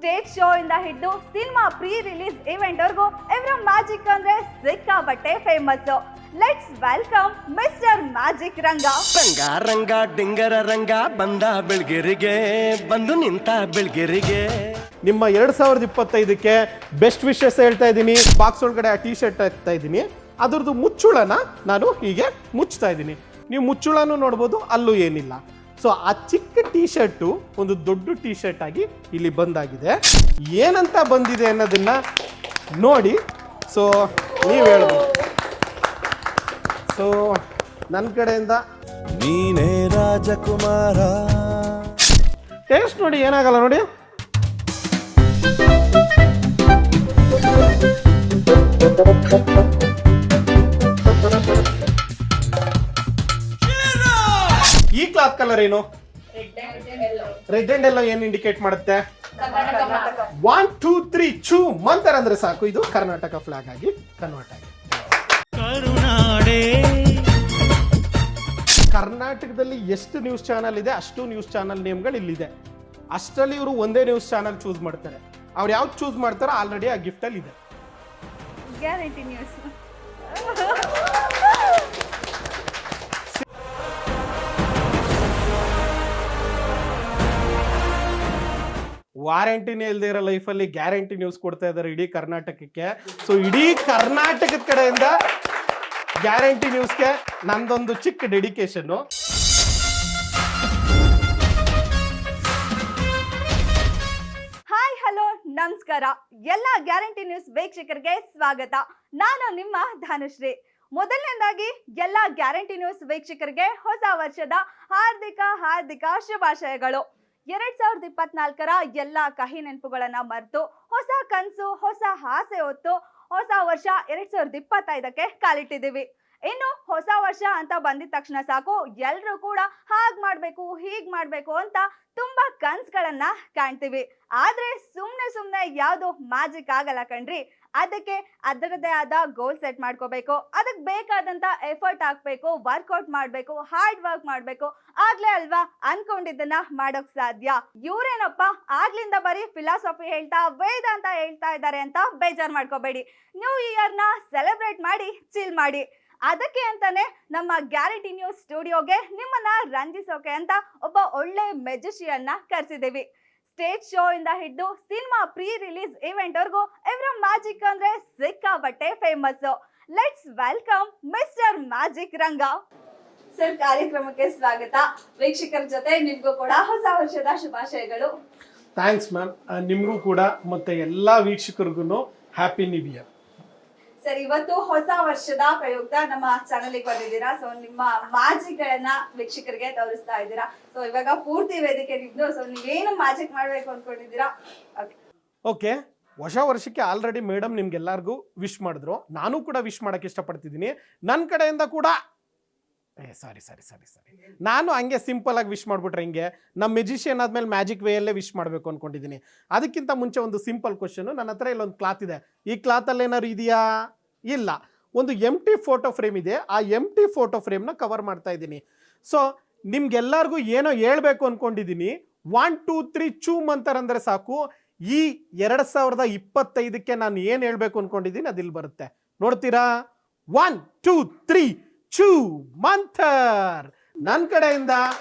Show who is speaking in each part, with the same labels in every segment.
Speaker 1: Stage show ಇಂದ ಹಿಡಿದು cinema pre release event ವರ್ಗೂ ಇವರ ಮ್ಯಾಜಿಕ್ ಅಂದ್ರೆ ಸಿಕ್ಕಾಪಟ್ಟೆ famous. Let's welcome mister magic Ranga.
Speaker 2: ರಂಗ ರಂಗ ಡಿಂಗರ ರಂಗ ಬಂದ ಬೆಳಗಿರಿಗೆ ಬಂದು ನಿಂತ ಬೆಳಗಿರಿಗೆ.
Speaker 3: ನಿಮ್ಮ 2025ಕ್ಕೆ ಬೆಸ್ಟ್ ವಿಶಸ್ ಹೇಳ್ತಾ ಇದ್ದೀನಿ. ಬಾಕ್ಸ್ ಒಳಗಡೆ ಆ ಟೀ ಶರ್ಟ್ ಹಾಕ್ತಾ ಇದ್ದೀನಿ. ಅದ್ರದ್ದು ಮುಚ್ಚುಳನ ನಾನು ಹೀಗೆ ಮುಚ್ತಾ ಇದ್ದೀನಿ. ನೀವು ಮುಚ್ಚುಳನೂ ನೋಡ್ಬೋದು, ಅಲ್ಲೂ ಏನಿಲ್ಲ. ಸೊ ಆ ಚಿಕ್ಕ ಟೀ ಶರ್ಟು ಒಂದು ದೊಡ್ಡ ಟೀ ಶರ್ಟ್ ಆಗಿ ಇಲ್ಲಿ ಬಂದಾಗಿದೆ. ಏನಂತ ಬಂದಿದೆ ಅನ್ನೋದನ್ನ ನೋಡಿ ಸೊ ನೀವು ಹೇಳ್ಬೋದು. ಸೊ ನನ್ನ ಕಡೆಯಿಂದ
Speaker 2: ನೀನೇ ರಾಜಕುಮಾರ.
Speaker 3: ಟೇಸ್ಟ್ ನೋಡಿ, ಏನಾಗಲ್ಲ ನೋಡಿ. ಈ ಕ್ಲಾತ್ ಕಲರ್ ಏನು? ರೆಡ್ ಅಂಡ್ ಎಲ್ಲೋ ಏನು ಇಂಡಿಕೇಟ್ ಮಾಡುತ್ತೆ? 1 2 3 ಚೂ ಮಂತರ ಅಂದ್ರೆ ಸಾಕು, ಇದು ಕರ್ನಾಟಕ ಫ್ಲಾಗ್ ಆಗಿ ಕನ್ವರ್ಟ್ ಆಗಿದೆ. ಕರ್ನಾಟಕದಲ್ಲಿ ಎಷ್ಟು ನ್ಯೂಸ್ ಚಾನಲ್ ಇದೆ ಅಷ್ಟು ನ್ಯೂಸ್ ಚಾನಲ್ ನೇಮ್ಗಳು ಇಲ್ಲಿದೆ. ಅಷ್ಟರಲ್ಲಿ ಇವರು ಒಂದೇ ನ್ಯೂಸ್ ಚಾನಲ್ ಚೂಸ್ ಮಾಡ್ತಾರೆ. ಅವ್ರು ಯಾವ್ದು ಚೂಸ್ ಮಾಡ್ತಾರೋ ಆಲ್ರೆಡಿ ಆ ಗಿಫ್ಟ್ ಅಲ್ಲಿ ಇದೆ.
Speaker 1: Guarantee news.
Speaker 3: ವಾರಂಟಿನೇ ಇಲ್ಲದೆ ಇರೋ ಲೈಫಲ್ಲಿ ಗ್ಯಾರಂಟಿ ನ್ಯೂಸ್ ಕೊಡ್ತಾ ಇದ್ದಾರೆ ಇಡೀ ಕರ್ನಾಟಕಕ್ಕೆ. ಸೊ ಇಡೀ ಕರ್ನಾಟಕದ ಕಡೆಯಿಂದ ಗ್ಯಾರಂಟಿ ನ್ಯೂಸ್ಗೆ ನಂದೊಂದು ಚಿಕ್ಕ ಡೆಡಿಕೇಶನ್ನು.
Speaker 1: ಹಾಯ್ ಹಲೋ ನಮಸ್ಕಾರ. ಎಲ್ಲ ಗ್ಯಾರಂಟಿ ನ್ಯೂಸ್ ವೀಕ್ಷಕರಿಗೆ ಸ್ವಾಗತ. ನಾನು ನಿಮ್ಮ ಧನುಶ್ರೀ. ಮೊದಲನೇದಾಗಿ ಎಲ್ಲ ಗ್ಯಾರಂಟಿ ನ್ಯೂಸ್ ವೀಕ್ಷಕರಿಗೆ ಹೊಸ ವರ್ಷದ ಹಾರ್ದಿಕ ಶುಭಾಶಯಗಳು. 2024ರ ಎಲ್ಲ ಕಹಿ ನೆನಪುಗಳನ್ನ ಮರೆತು ಹೊಸ ಕನಸು ಹೊಸ ಆಸೆ ಹೊತ್ತು ಹೊಸ ವರ್ಷ 2025ಕ್ಕೆ ಕಾಲಿಟ್ಟಿದ್ದೀವಿ. ಇನ್ನು ಹೊಸ ವರ್ಷ ಅಂತ ಬಂದಿದ ತಕ್ಷಣ ಸಾಕು ಎಲ್ರೂ ಕೂಡ ಹಾಗ್ ಮಾಡ್ಬೇಕು ಹೀಗ್ ಮಾಡ್ಬೇಕು ಅಂತ ತುಂಬಾ ಕನ್ಸ್ಗಳನ್ನ ಕಾಣ್ತೀವಿ. ಆದ್ರೆ ಸುಮ್ನೆ ಯಾವ್ದು ಮ್ಯಾಜಿಕ್ ಆಗಲ್ಲ ಕಣ್ರಿ. ಅದಕ್ಕೆ ಅದರದೇ ಆದ ಗೋಲ್ ಸೆಟ್ ಮಾಡ್ಕೋಬೇಕು, ಅದಕ್ಕೆ ಬೇಕಾದಂತ ಎಫರ್ಟ್ ಹಾಕ್ಬೇಕು, ವರ್ಕೌಟ್ ಮಾಡ್ಬೇಕು, ಹಾರ್ಡ್ ವರ್ಕ್ ಮಾಡ್ಬೇಕು. ಆಗ್ಲೇ ಅಲ್ವಾ ಅನ್ಕೊಂಡಿದ್ದನ್ನ ಮಾಡೋಕ್ ಸಾಧ್ಯ. ಇವ್ರೇನಪ್ಪ ಆಗ್ಲಿಂದ ಬರೀ ಫಿಲಾಸಫಿ ಹೇಳ್ತಾ ವೇದಾಂತ ಹೇಳ್ತಾ ಇದ್ದಾರೆ ಅಂತ ಬೇಜಾರ್ ಮಾಡ್ಕೋಬೇಡಿ. ನ್ಯೂ ಇಯರ್ ನ ಸೆಲೆಬ್ರೇಟ್ ಮಾಡಿ ಚಿಲ್ ಮಾಡಿ. ಅದಕ್ಕೆ ಅಂತಾನೆ ನಮ್ಮ ಗ್ಯಾರಂಟಿ ನ್ಯೂಸ್ ಸ್ಟುಡಿಯೋಗೆ ನಿಮ್ಮನ್ನ ರಂಜಿಸೋಕೆ ಅಂತ ಒಬ್ಬ ಒಳ್ಳೆ ಮೆಜಿಷಿಯನ್ ನ ಕರೆಸಿದ್ದೀವಿ. ಸ್ಟೇಜ್ ಶೋ ಇಂದ ಹಿಡಿದು ಸಿನಿಮಾ ಪ್ರೀ ರಿಲೀಸ್ ಇವೆಂಟ್ ವರ್ಗೂ ಇವರ ಮ್ಯಾಜಿಕ್ ಅಂದ್ರೆ ಸಿಕ್ಕಾಪಟ್ಟೆ famous. Let's welcome mister magic Ranga sir. ಕಾರ್ಯಕ್ರಮಕ್ಕೆ ಸ್ವಾಗತ. ವೀಕ್ಷಕರ ಜೊತೆ ನಿಮ್ಗೂ ಕೂಡ ಹೊಸ ವರ್ಷದ ಶುಭಾಶಯಗಳು.
Speaker 3: Thanks ma'am. ನಿಮಗೂ ಕೂಡ ಮತ್ತೆ ಎಲ್ಲ ವೀಕ್ಷಕರಿಗೂ ಹ್ಯಾಪಿ ನ್ಯೂ ಇಯರ್.
Speaker 1: ಸರ್, ಇವತ್ತು ಹೊಸ ವರ್ಷದ ಪ್ರಯುಕ್ತ ನಮ್ಮ ಚಾನಲ್ ಬಂದಿದ್ದೀರಾ. ಸೊ ನಿಮ್ಮ ಮ್ಯಾಜಿಕ್ ಗಳನ್ನ ವೀಕ್ಷಕರಿಗೆ ತೋರಿಸ್ತಾ ಇದ್ದೀರಾ. ಸೊ ಇವಾಗ ಪೂರ್ತಿ ವೇದಿಕೆ ನಿಮ್ದು. ಸೊ ನೀವೇನು ಮ್ಯಾಜಿಕ್ ಮಾಡ್ಬೇಕು ಅನ್ಕೊಂಡಿದ್ದೀರಾ?
Speaker 3: ಓಕೆ, ಹೊಸ ವರ್ಷಕ್ಕೆ ಆಲ್ರೆಡಿ ಮೇಡಮ್ ನಿಮ್ಗೆಲ್ಲರಿಗೂ ವಿಶ್ ಮಾಡಿದ್ರು. ನಾನು ಕೂಡ ವಿಶ್ ಮಾಡಕ್ಕೆ ಇಷ್ಟಪಡ್ತಿದ್ದೀನಿ. ನನ್ನ ಕಡೆಯಿಂದ ಕೂಡ ಸಾರಿ ನಾನು ಹಂಗೆ ಸಿಂಪಲ್ ಆಗಿ ವಿಶ್ ಮಾಡ್ಬಿಟ್ರೆ ಹಿಂಗೆ ನಮ್ಮ ಮೆಜಿಷಿಯನ್ ಆದ್ಮೇಲೆ ಮ್ಯಾಜಿಕ್ ವೇಯಲ್ಲೇ ವಿಶ್ ಮಾಡಬೇಕು ಅನ್ಕೊಂಡಿದ್ದೀನಿ. ಅದಕ್ಕಿಂತ ಮುಂಚೆ ಒಂದು ಸಿಂಪಲ್ ಕ್ವಶನ್. ನನ್ನ ಹತ್ರ ಇಲ್ಲೊಂದು ಕ್ಲಾತ್ ಇದೆ. ಈ ಕ್ಲಾತಲ್ಲಿ ಏನಾದ್ರು ಇದೆಯಾ? ಇಲ್ಲ. ಒಂದು ಎಂಟಿ ಫೋಟೋ ಫ್ರೇಮ್ ಇದೆ. ಆ ಎಂಟಿ ಫೋಟೋ ಫ್ರೇಮ್ನ ಕವರ್ ಮಾಡ್ತಾ ಇದ್ದೀನಿ. ಸೊ ನಿಮ್ಗೆಲ್ಲರಿಗೂ ಏನೋ ಹೇಳ್ಬೇಕು ಅನ್ಕೊಂಡಿದ್ದೀನಿ. 1 2 3 ಚೂ ಮಂತರಂದ್ರೆ ಸಾಕು. ಈ 2025ಕ್ಕೆ ನಾನು ಏನು ಹೇಳ್ಬೇಕು ಅನ್ಕೊಂಡಿದ್ದೀನಿ ಅದಿಲ್ಲಿ ಬರುತ್ತೆ. ನೋಡ್ತೀರಾ? 1 2 3 ಚೂ ಮಂಥರ್. ನನ್ನ ಕಡೆಯಿಂದ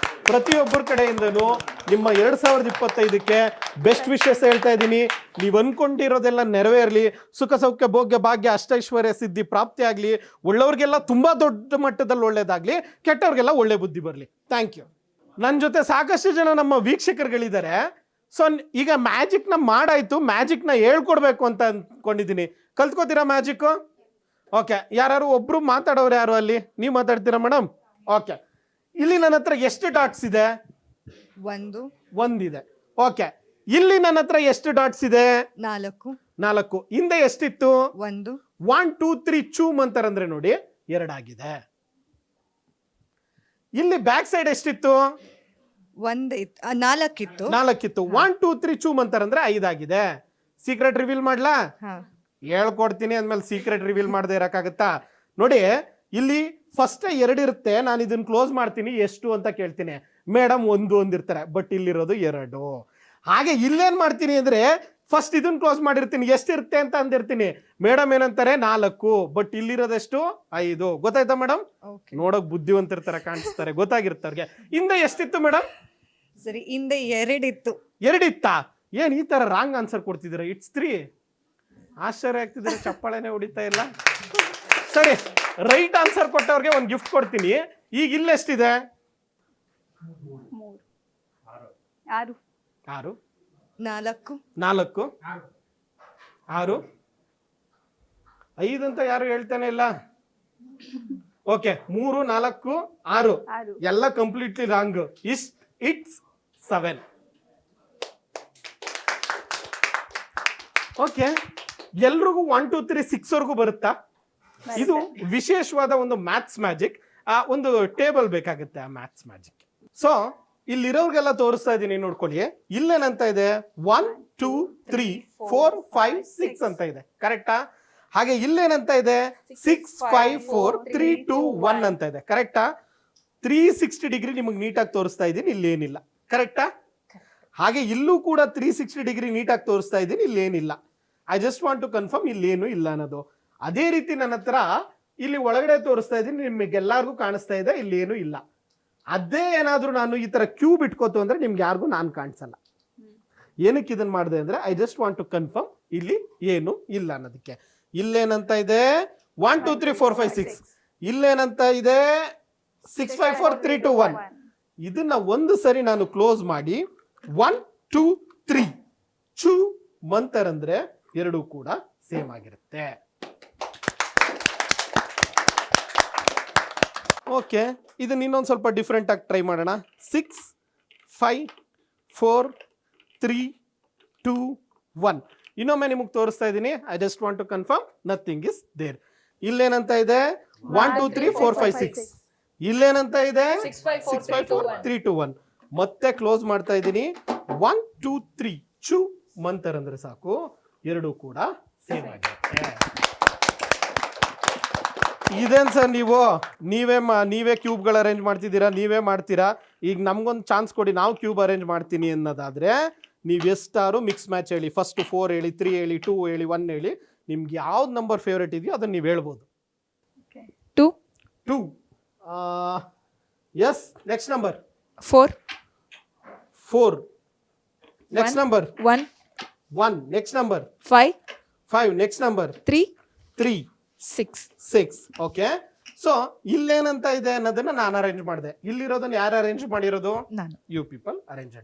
Speaker 3: ಪ್ರತಿಯೊಬ್ಬರ ಕಡೆಯಿಂದನೂ ನಿಮ್ಮ 2025ಕ್ಕೆ ಬೆಸ್ಟ್ ವಿಶಸ್ ಹೇಳ್ತಾ ಇದ್ದೀನಿ. ನೀವು ಅನ್ಕೊಂಡಿರೋದೆಲ್ಲ ನೆರವೇರಲಿ. ಸುಖ ಸೌಖ್ಯ ಭೋಗ್ಯ ಭಾಗ್ಯ ಅಷ್ಟೈಶ್ವರ್ಯ ಸಿದ್ಧಿ ಪ್ರಾಪ್ತಿ ಆಗಲಿ. ಒಳ್ಳೆಯವ್ರಿಗೆಲ್ಲ ತುಂಬ ದೊಡ್ಡ ಮಟ್ಟದಲ್ಲಿ ಒಳ್ಳೇದಾಗಲಿ, ಕೆಟ್ಟವ್ರಿಗೆಲ್ಲ ಒಳ್ಳೆ ಬುದ್ಧಿ ಬರಲಿ. Thank you. ನನ್ನ ಜೊತೆ ಸಾಕಷ್ಟು ಜನ ನಮ್ಮ ವೀಕ್ಷಕರುಗಳಿದ್ದಾರೆ. ಸೊ ಈಗ ಮ್ಯಾಜಿಕ್ನ ಮಾಡಾಯ್ತು, ಮ್ಯಾಜಿಕ್ನ ಹೇಳ್ಕೊಡ್ಬೇಕು ಅಂತ ಅಂದ್ಕೊಂಡಿದ್ದೀನಿ. ಕಲ್ತ್ಕೋತೀರಾ ಮ್ಯಾಜಿಕ್ಕು? ಓಕೆ, ಯಾರು ಒಬ್ರು ಮಾತಾಡೋರು ಯಾರು ಅಲ್ಲಿ? ನೀವು ಮಾತಾಡ್ತೀರಾ ಮೇಡಮ್? ಓಕೆ, ಇಲ್ಲಿ ನನ್ನ ಹತ್ರ ಎಷ್ಟು ಡಾಟ್ಸ್ ಇದೆ? ಒಂದಿದೆ. ಓಕೆ, ಇಲ್ಲಿ ನನ್ನ ಹತ್ರ ಎಷ್ಟು ಡಾಟ್ಸ್ ಇದೆ? 4. ಹಿಂದೆ ಎಷ್ಟಿತ್ತು? 1 2 3 ಚೂ ಮಂತರಂದ್ರೆ ನೋಡಿ 2 ಆಗಿದೆ. ಇಲ್ಲಿ ಬ್ಯಾಕ್ ಸೈಡ್ ಎಷ್ಟಿತ್ತು?
Speaker 4: 4 ಇತ್ತು.
Speaker 3: 1 2 3 ಚೂ ಮಂತರಂದ್ರೆ 5 ಆಗಿದೆ. ಸೀಕ್ರೆಟ್ ರಿವೀಲ್ ಮಾಡ್ಲಾ? ಹೇಳ್ಕೊಡ್ತೀನಿ ಅಂದ್ಮೇಲೆ ಸೀಕ್ರೆಟ್ ರಿವೀಲ್ ಮಾಡದೆ ಇರಕ್ಕಾಗತ್ತಾ? ನೋಡಿ, ಇಲ್ಲಿ ಫಸ್ಟ್ 2 ಇರುತ್ತೆ. ನಾನು ಇದನ್ನ ಕ್ಲೋಸ್ ಮಾಡ್ತೀನಿ, ಎಷ್ಟು ಅಂತ ಕೇಳ್ತೀನಿ. ಮೇಡಮ್ 1 ಇರ್ತಾರೆ, ಬಟ್ ಇಲ್ಲಿರೋದು 2. ಹಾಗೆ ಇಲ್ಲೇನ್ ಮಾಡ್ತೀನಿ ಅಂದ್ರೆ ಫಸ್ಟ್ ಇದನ್ನ ಕ್ಲೋಸ್ ಮಾಡಿರ್ತೀನಿ, ಎಷ್ಟಿರುತ್ತೆ ಅಂತ ಅಂದಿರ್ತೀನಿ. ಮೇಡಮ್ ಏನಂತಾರೆ 4, ಬಟ್ ಇಲ್ಲಿರೋದೆಷ್ಟು 5. ಗೊತ್ತಾಯ್ತಾ ಮೇಡಮ್? ನೋಡಕ್ ಬುದ್ಧಿವಂತರ ಕಾಣಿಸ್ತಾರೆ, ಗೊತ್ತಾಗಿರ್ತಾರೆ. ಹಿಂದೆ ಎಷ್ಟಿತ್ತು ಮೇಡಮ್?
Speaker 4: ಸರಿ, ಹಿಂದೆ 2 ಇತ್ತು.
Speaker 3: 2 ಇತ್ತಾ? ಏನ್ ಈ ತರ ರಾಂಗ್ ಆನ್ಸರ್ ಕೊಡ್ತಿದ್ದೀರಾ? ಇಟ್ಸ್ 3. ಆಶ್ಚರ್ಯ ಆಗ್ತಿದ್ದೀರಾ, ಚಪ್ಪಾಳೆನೆ ಹೊಡಿತಾ ಇಲ್ಲ. ಸರಿ, ರೈಟ್ ಆನ್ಸರ್ ಕೊಟ್ಟವ್ರಿಗೆ ಒಂದು ಗಿಫ್ಟ್ ಕೊಡ್ತೀನಿ. ಈಗ ಇಲ್ಲೆಷ್ಟಿದೆ?
Speaker 1: 6
Speaker 3: 6
Speaker 4: 4
Speaker 3: 4 6 5 ಅಂತ ಯಾರು ಹೇಳ್ತಾನೆ ಇಲ್ಲ. ಓಕೆ, 3 4 6 ಎಲ್ಲ ಕಂಪ್ಲೀಟ್ಲಿ ರಾಂಗ್. ಇಟ್ಸ್ 7. ಓಕೆ, ಎಲ್ರಿಗೂ 1 2 3 6 ವರೆಗೂ ಬರುತ್ತಾ? ಇದು ವಿಶೇಷವಾದ ಒಂದು ಮ್ಯಾಥ್ಸ್ ಮ್ಯಾಜಿಕ್. ಒಂದು ಟೇಬಲ್ ಬೇಕಾಗುತ್ತೆ ಆ ಮ್ಯಾಥ್ಸ್ ಮ್ಯಾಜಿಕ್. ಸೊ ಇಲ್ಲಿರೋರ್ಗೆಲ್ಲ ತೋರಿಸ್ತಾ ಇದ್ದೀನಿ, ನೋಡ್ಕೊಳ್ಳಿ. ಇಲ್ಲೇನಂತ ಇದೆ? 1 2 3 4 5 6 ಅಂತ ಇದೆ, ಕರೆಕ್ಟಾ? ಹಾಗೆ ಇಲ್ಲೇನಂತ ಇದೆ? 6 5 4 3 2 1 ಅಂತ ಇದೆ, ಕರೆಕ್ಟಾ? 360 ಡಿಗ್ರಿ ನಿಮಗೆ ನೀಟಾಗಿ ತೋರಿಸ್ತಾ ಇದ್ದೀನಿ, ಇಲ್ಲೇನಿಲ್ಲ, ಕರೆಕ್ಟಾ? ಹಾಗೆ ಇಲ್ಲೂ ಕೂಡ 360 ಡಿಗ್ರಿ ನೀಟಾಗಿ ತೋರಿಸ್ತಾ ಇದ್ದೀನಿ, ಇಲ್ಲೇನಿಲ್ಲ. I just want to confirm ಇಲ್ಲೇನು ಇಲ್ಲ ಅನ್ನೋದು. ಅದೇ ರೀತಿ ನನ್ನ ಹತ್ರ ಇಲ್ಲಿ ಒಳಗಡೆ ತೋರಿಸ್ತಾ ಇದ್ದೀನಿ, ನಿಮಗೆಲ್ಲರಿಗೂ ಕಾಣಿಸ್ತಾ ಇದೆ, ಇಲ್ಲೇನು ಇಲ್ಲ. ಅದೇ ಏನಾದರೂ ನಾನು ಈ ತರ ಕ್ಯೂಬ್ ಇಟ್ಕೋತು ಅಂದ್ರೆ ನಿಮ್ಗೆ ಯಾರಿಗೂ ನಾನು ಕಾಣಿಸಲ್ಲ. ಏನಕ್ಕೆ ಇದನ್ನ ಮಾಡಿದೆ ಅಂದ್ರೆ I just want to confirm ಇಲ್ಲಿ ಏನು ಇಲ್ಲ ಅನ್ನೋದಕ್ಕೆ. ಇಲ್ಲೇನಂತ ಇದೆ? 1 2 3 4 5 6. ಇಲ್ಲೇನಂತ ಇದೆ? 6 5 4 3 2 1. ಇದನ್ನ ಒಂದು ಸರಿ ನಾನು ಕ್ಲೋಸ್ ಮಾಡಿ 1 2 3 ಚೂ ಮಂತರ್ ಅಂದ್ರೆ 2 ಕೂಡ ಸೇಮ್ ಆಗಿರುತ್ತೆ. ಓಕೆ, ಇದನ್ನ ಇನ್ನೊಂದು ಸ್ವಲ್ಪ ಡಿಫ್ರೆಂಟ್ ಆಗಿ ಟ್ರೈ ಮಾಡೋಣ. 6 5 4 3 2 1. ಇನ್ನೊಮ್ಮೆ ನಿಮಗೆ ತೋರಿಸ್ತಾ ಇದ್ದೀನಿ. I just want to confirm nothing is there. ಇಲ್ಲೇನಂತ ಇದೆ? 1 2 3 4 5 6. ಇಲ್ಲೇನಂತ ಇದೆ? 6 5 4 3 2 1. ಮತ್ತೆ ಕ್ಲೋಸ್ ಮಾಡ್ತಾ ಇದ್ದೀನಿ. 1 2 3 ಚೂ ಮಂತರ್ ಅಂದ್ರೆ ಸಾಕು, 2 ಕೂಡ ಸೇಮ್ ಆಗಿರುತ್ತೆ. ಇದೇನ್ ಸರ್ ನೀವೇ ಕ್ಯೂಬ್ಗಳು ಅರೇಂಜ್ ಮಾಡ್ತಿದ್ದೀರಾ, ನೀವೇ ಮಾಡ್ತೀರಾ? ಈಗ ನಮ್ಗೊಂದು ಚಾನ್ಸ್ ಕೊಡಿ, ನಾವು ಕ್ಯೂಬ್ ಅರೇಂಜ್ ಮಾಡ್ತೀನಿ ಅನ್ನೋದಾದ್ರೆ ನೀವು ಎಷ್ಟಾರು ಮಿಕ್ಸ್ ಮ್ಯಾಚ್ ಹೇಳಿ. ಫಸ್ಟ್ 4 ಹೇಳಿ, 3 ಹೇಳಿ, 2 ಹೇಳಿ, 1 ಹೇಳಿ. ನಿಮ್ಗೆ ಯಾವ್ದು ನಂಬರ್ ಫೇವ್ರೇಟ್ ಇದೆಯೋ ಅದನ್ನ ನೀವು ಹೇಳ್ಬೋದು. 2 yes. Next number 4. Next number 1. Next number 5. Next number 3 6. Okay, so ಇಲ್ಲೇನಂತ ಇದೆ ಅನ್ನೋದನ್ನ ನಾನು ಅರೇಂಜ್ ಮಾಡಿದೆ. ಇಲ್ಲಿರೋದನ್ನ ಯಾರು ಅರೇಂಜ್ ಮಾಡಿರೋದು? You people arrange.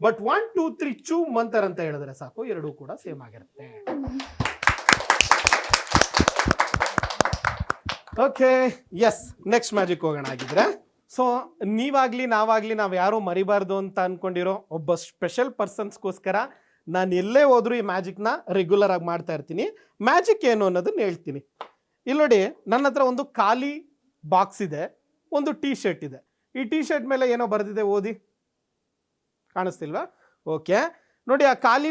Speaker 3: ಬಟ್ 1 2 3 ಚೂ ಮಂತರ್ ಅಂತ ಹೇಳಿದ್ರೆ ಸಾಕು, 2 ಕೂಡ ಸೇಮ್ ಆಗಿರುತ್ತೆ. Okay, S. ನೆಕ್ಸ್ಟ್ ಮ್ಯಾಜಿಕ್ ಹೋಗೋಣ ಆಗಿದ್ರೆ. ಸೊ ನೀವಾಗ್ಲಿ ನಾವಾಗ್ಲಿ ನಾವ್ ಯಾರು ಮರಿಬಾರ್ದು ಅಂತ ಅನ್ಕೊಂಡಿರೋ ಒಬ್ಬ ಸ್ಪೆಷಲ್ ಪರ್ಸನ್ಸ್ಗೋಸ್ಕರ ನಾನು ಎಲ್ಲೇ ಹೋದ್ರು ಈ ಮ್ಯಾಜಿಕ್ನ ರೆಗ್ಯುಲರ್ ಆಗಿ ಮಾಡ್ತಾ ಇರ್ತೀನಿ. ಮ್ಯಾಜಿಕ್ ಏನು ಅನ್ನೋದನ್ನ ಹೇಳ್ತೀನಿ. ಇಲ್ಲಿ ನೋಡಿ, ನನ್ನ ಹತ್ರ ಒಂದು ಖಾಲಿ ಬಾಕ್ಸ್ ಇದೆ, ಒಂದು ಟೀ ಶರ್ಟ್ ಇದೆ. ಈ ಟೀ ಶರ್ಟ್ ಮೇಲೆ ಏನೋ ಬರೆದಿದೆ, ಓದಿ. ಕಾಣಿಸ್ತಿಲ್ವಾ? ಓಕೆ, ನೋಡಿ, ಆ ಖಾಲಿ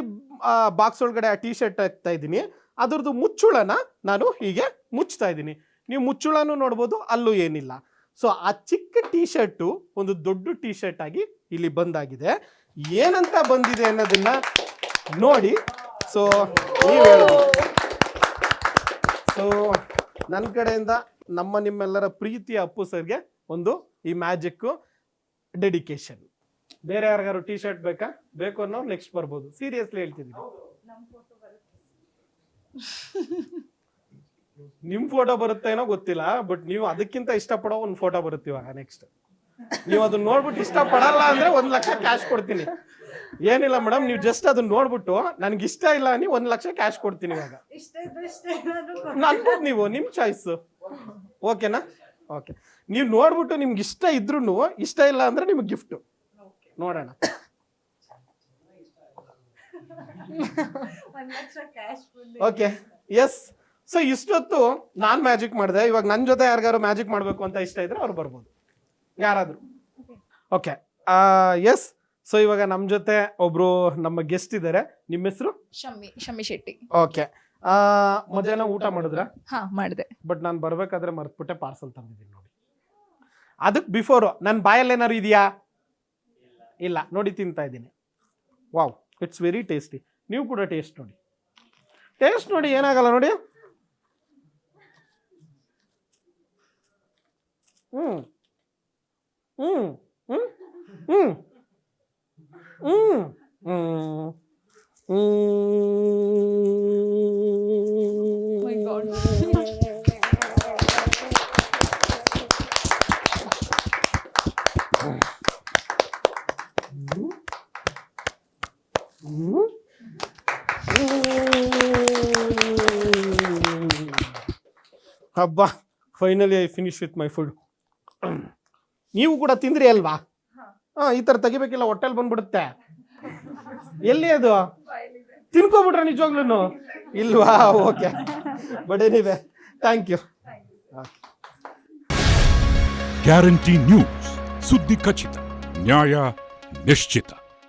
Speaker 3: ಬಾಕ್ಸ್ ಒಳಗಡೆ ಆ ಟೀ ಶರ್ಟ್ ಹಾಕ್ತಾ ಇದ್ದೀನಿ. ಅದ್ರದ್ದು ಮುಚ್ಚುಳನ ನಾನು ಹೀಗೆ ಮುಚ್ತಾ ಇದ್ದೀನಿ. ನೀವು ಮುಚ್ಚುಳನೂ ನೋಡ್ಬೋದು, ಅಲ್ಲೂ ಏನಿಲ್ಲ. ಸೊ ಆ ಚಿಕ್ಕ ಟೀ ಶರ್ಟು ಒಂದು ದೊಡ್ಡ ಟೀ ಶರ್ಟ್ ಆಗಿ ಇಲ್ಲಿ ಬಂದಾಗಿದೆ. ಏನಂತ ಬಂದಿದೆ ಅನ್ನೋದನ್ನ ನೋಡಿ. ಸೊ ನೀವು ಹೇಳ್ಬೋದು. ಸೊ ನನ್ನ ಕಡೆಯಿಂದ ನಿಮ್ಮೆಲ್ಲರ ಪ್ರೀತಿಯ ಅಪ್ಪು ಸರ್ಗೆ ಒಂದು ಈ ಮ್ಯಾಜಿಕ್ ಡೆಡಿಕೇಶನ್. ಬೇರೆ ಯಾರಿಗಾರು ಟೀ ಶರ್ಟ್ ಬೇಕು ಅನ್ನೋ ನೆಕ್ಸ್ಟ್ ಬರ್ಬೋದು. ಸೀರಿಯಸ್ಲಿ ಹೇಳ್ತಿದ್ದೀನಿ. ನಿಮ್ ಫೋಟೋ ಬರುತ್ತೆ ಏನೋ ಗೊತ್ತಿಲ್ಲ, ಬಟ್ ನೀವು ಅದಕ್ಕಿಂತ ಇಷ್ಟಪಡೋ ಒಂದು ಫೋಟೋ ಬರುತ್ತೆ ಇವಾಗ. ನೆಕ್ಸ್ಟ್ ನೀವು ಅದನ್ನ ನೋಡ್ಬಿಟ್ಟು ಇಷ್ಟಪಡಲ್ಲ ಅಂದ್ರೆ 1 ಲಕ್ಷ ಕ್ಯಾಶ್ ಕೊಡ್ತೀನಿ. ಏನಿಲ್ಲ ಮೇಡಮ್, ನೀವು ಜಸ್ಟ್ ಅದನ್ನ ನೋಡ್ಬಿಟ್ಟು ನನ್ಗೆ ಇಷ್ಟ ಇಲ್ಲ ನೀ 1 ಲಕ್ಷ ಕ್ಯಾಶ್ ಕೊಡ್ತೀನಿ ಇವಾಗ. ಅನ್ಬೋದು ನೀವು, ನಿಮ್ ಚಾಯ್ಸ್. ಓಕೆನಾ? ಓಕೆ, ನೀವು ನೋಡ್ಬಿಟ್ಟು ನಿಮ್ಗೆ ಇಷ್ಟ ಇದ್ರು ಇಷ್ಟ ಇಲ್ಲ ಅಂದ್ರೆ ನಿಮ್ಗೆ ಗಿಫ್ಟ್ ನೋಡೋಣ. Okay, S. ಸೊ ಇಷ್ಟೊತ್ತು ನಾನ್ ಮ್ಯಾಜಿಕ್ ಮಾಡಿದೆ. ಇವಾಗ ನನ್ನ ಜೊತೆ ಯಾರಿಗಾರು ಮ್ಯಾಜಿಕ್ ಮಾಡ್ಬೇಕು ಅಂತ ಇಷ್ಟ ಇದ್ರೆ ಅವ್ರು ಬರ್ಬೋದು, ಯಾರಾದ್ರು. Okay, S. ಸೊ ಇವಾಗ ನಮ್ಮ ಜೊತೆ ಒಬ್ರು ನಮ್ಮ ಗೆಸ್ಟ್ ಇದ್ದಾರೆ. ನಿಮ್ಮ ಹೆಸರು?
Speaker 4: ಶಮ್ಮಿ ಶೆಟ್ಟಿ.
Speaker 3: ಓಕೆ, ಮಧ್ಯಾಹ್ನ ಊಟ ಮಾಡಿದ್ರ?
Speaker 4: ಮಾಡಿದೆ,
Speaker 3: ಬಟ್ ನಾನು ಬರ್ಬೇಕಾದ್ರೆ ಮರ್ತ್ಬಿಟ್ಟೆ, ಪಾರ್ಸಲ್ ತಂದಿದ್ದೀನಿ ನೋಡಿ. ಅದಕ್ಕೆ ಬಿಫೋರು ನನ್ನ ಬಾಯಲ್ಲಿ ಏನಾರು ಇದೆಯಾ? ಇಲ್ಲ ನೋಡಿ, ತಿಂತಾ ಇದ್ದೀನಿ. Wow, it's very tasty. ನೀವು ಕೂಡ ಟೇಸ್ಟ್ ನೋಡಿ ಏನಾಗಲ್ಲ ನೋಡಿ. ಹ್ಮ್ ಹ್ಮ್ ಹ್ಮ್ ಹ್ಮ್ ಹ್ಮ್ ಹ್ಮ್
Speaker 4: My God.
Speaker 3: ಹಬ್ಬ, finally I finish with my food. ನೀವು ಕೂಡ ತಿಂದ್ರಿ ಅಲ್ವಾ? ಈ ಥರ ತೆಗಿಬೇಕಿಲ್ಲ, ಹೊಟ್ಟೆಲ್ ಬಂದ್ಬಿಡುತ್ತೆ. ಎಲ್ಲಿ ಅದು ತಿನ್ಕೊಬಿಟ್ರೆ ನಿಜವಾಗ್ಲೂ ಇಲ್ವಾ? Okay, but anyway thank you.
Speaker 5: Guarantee news, ಸುದ್ದಿ ಖಚಿತ, ನ್ಯಾಯ ನಿಶ್ಚಿತ.